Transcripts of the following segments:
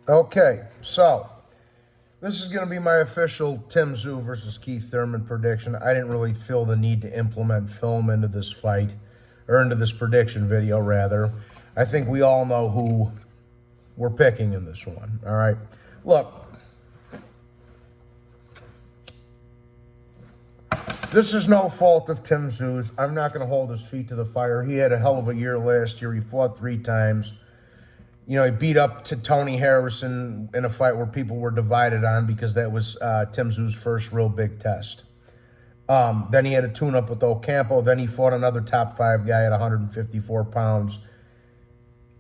Okay, so this is going to be my official Tszyu versus Keith Thurman prediction. I didn't really feel the need to implement film into this fight, or into this prediction video, rather. I think we all know who we're picking in this one, all right? Look, this is no fault of Tszyu's. I'm not going to hold his feet to the fire. He had a hell of a year last year. He fought 3 times. You know, he beat up to Tony Harrison in a fight where people were divided on because that was Tszyu's first real big test. Then he had a tune-up with Ocampo. Then he fought another top 5 guy at 154 pounds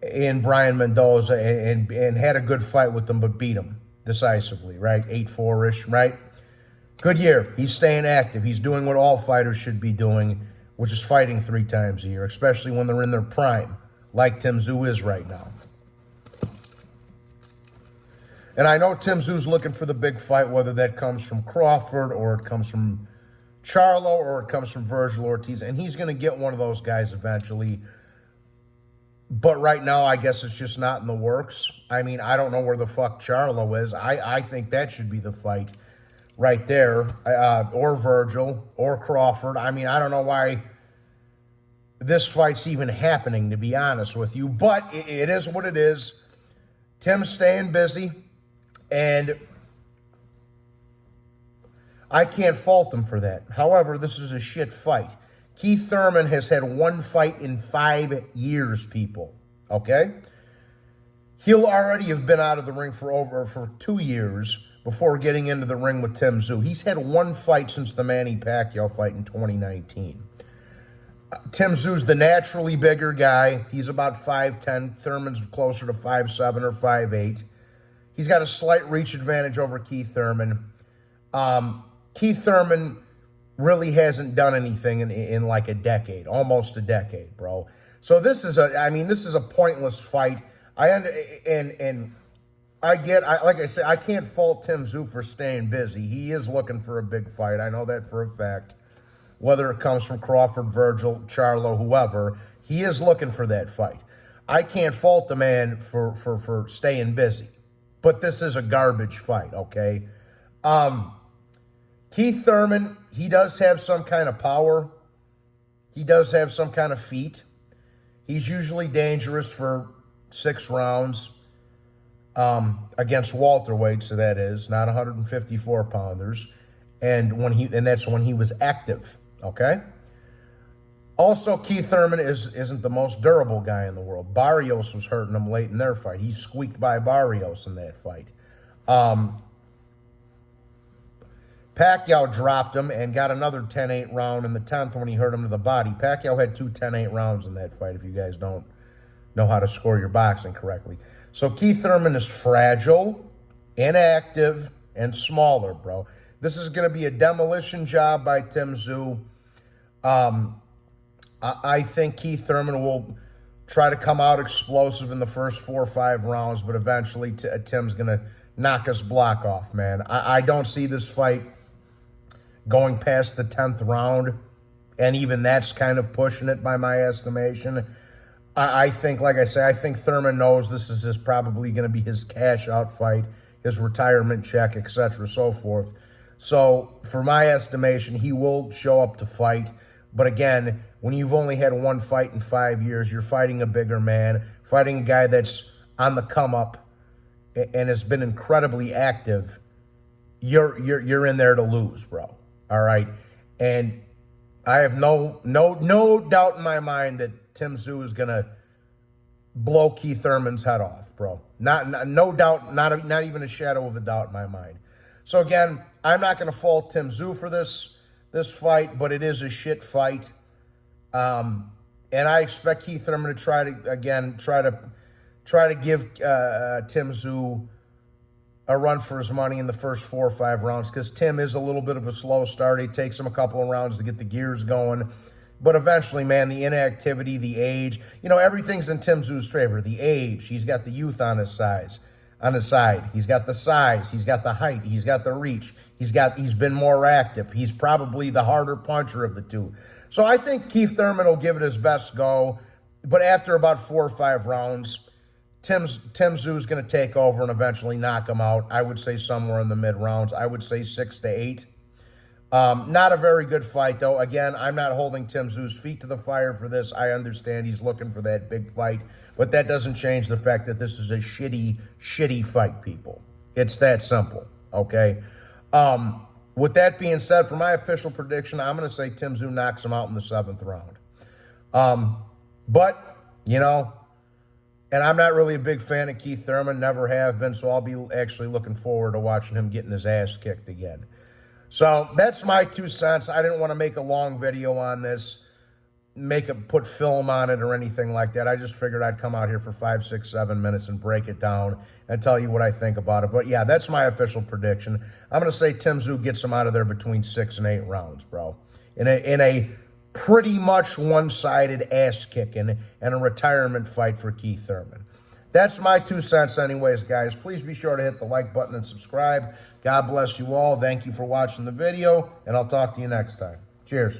in Brian Mendoza and had a good fight with him, but beat him decisively, right? 8-4-ish, right? Good year. He's staying active. He's doing what all fighters should be doing, which is fighting 3 times a year, especially when they're in their prime, like Tszyu is right now. And I know Tszyu's looking for the big fight, whether that comes from Crawford or it comes from Charlo or it comes from Virgil Ortiz, and he's going to get one of those guys eventually. But right now, I guess it's just not in the works. I mean, I don't know where the fuck Charlo is. I think that should be the fight right there, or Virgil or Crawford. I mean, I don't know why this fight's even happening, to be honest with you, but it is what it is. Tim's staying busy. And I can't fault him for that. However, this is a shit fight. Keith Thurman has had 1 fight in 5 years, people. Okay? He'll already have been out of the ring for 2 years before getting into the ring with Tszyu. He's had 1 fight since the Manny Pacquiao fight in 2019. Tszyu's the naturally bigger guy. He's about 5'10". Thurman's closer to 5'7" or 5'8". He's got a slight reach advantage over Keith Thurman. Keith Thurman really hasn't done anything in like a decade, almost a decade, bro. So this is a pointless fight. Like I said, I can't fault Tszyu for staying busy. He is looking for a big fight. I know that for a fact. Whether it comes from Crawford, Virgil, Charlo, whoever, he is looking for that fight. I can't fault the man for staying busy. But this is a garbage fight, okay? Keith Thurman, he does have some kind of power. He does have some kind of feat. He's usually dangerous for 6 rounds against welterweights, so that is, not 154-pounders. And that's when he was active, okay? Also, Keith Thurman isn't the most durable guy in the world. Barrios was hurting him late in their fight. He squeaked by Barrios in that fight. Pacquiao dropped him and got another 10-8 round in the 10th when he hurt him to the body. Pacquiao had 2 10-8 rounds in that fight, if you guys don't know how to score your boxing correctly. So Keith Thurman is fragile, inactive, and smaller, bro. This is going to be a demolition job by Tszyu. I think Keith Thurman will try to come out explosive in the first 4 or 5 rounds, but eventually Tim's going to knock his block off, man. I don't see this fight going past the 10th round, and even that's kind of pushing it by my estimation. I think, like I say, I think Thurman knows this is probably going to be his cash-out fight, his retirement check, etc., so forth. So, for my estimation, he will show up to fight. But again, when you've only had 1 fight in 5 years, you're fighting a bigger man, fighting a guy that's on the come-up and has been incredibly active. You're in there to lose, bro. All right? And I have no doubt in my mind that Tszyu is going to blow Keith Thurman's head off, bro. No doubt, not even a shadow of a doubt in my mind. So again, I'm not going to fault Tszyu for this fight, but it is a shit fight. And I expect Keith Thurman to try to give Tszyu a run for his money in the first 4 or 5 rounds, because Tim is a little bit of a slow start. It takes him a couple of rounds to get the gears going. But eventually, man, the inactivity, the age, everything's in Tszyu's favor. The age, he's got the youth on his side. He's got the size, he's got the height, he's got the reach. He's been more active. He's probably the harder puncher of the two. So I think Keith Thurman will give it his best go. But after about 4 or 5 rounds, Tszyu going to take over and eventually knock him out. I would say somewhere in the mid-rounds. I would say 6 to 8. Not a very good fight, though. Again, I'm not holding Tszyu's feet to the fire for this. I understand he's looking for that big fight, but that doesn't change the fact that this is a shitty fight, people. It's that simple, okay? With that being said, for my official prediction, I'm going to say Tszyu knocks him out in the 7th round. But, you know, and I'm not really a big fan of Keith Thurman, never have been, so I'll be actually looking forward to watching him getting his ass kicked again. So that's my 2 cents. I didn't want to make a long video on this, put film on it or anything like that. I just figured I'd come out here for 5, 6, 7 minutes and break it down and tell you what I think about it. But yeah, that's my official prediction. I'm going to say Tszyu gets him out of there between 6 and 8 rounds, bro. In a pretty much one-sided ass-kicking and a retirement fight for Keith Thurman. That's my 2 cents anyways, guys. Please be sure to hit the like button and subscribe. God bless you all. Thank you for watching the video, and I'll talk to you next time. Cheers.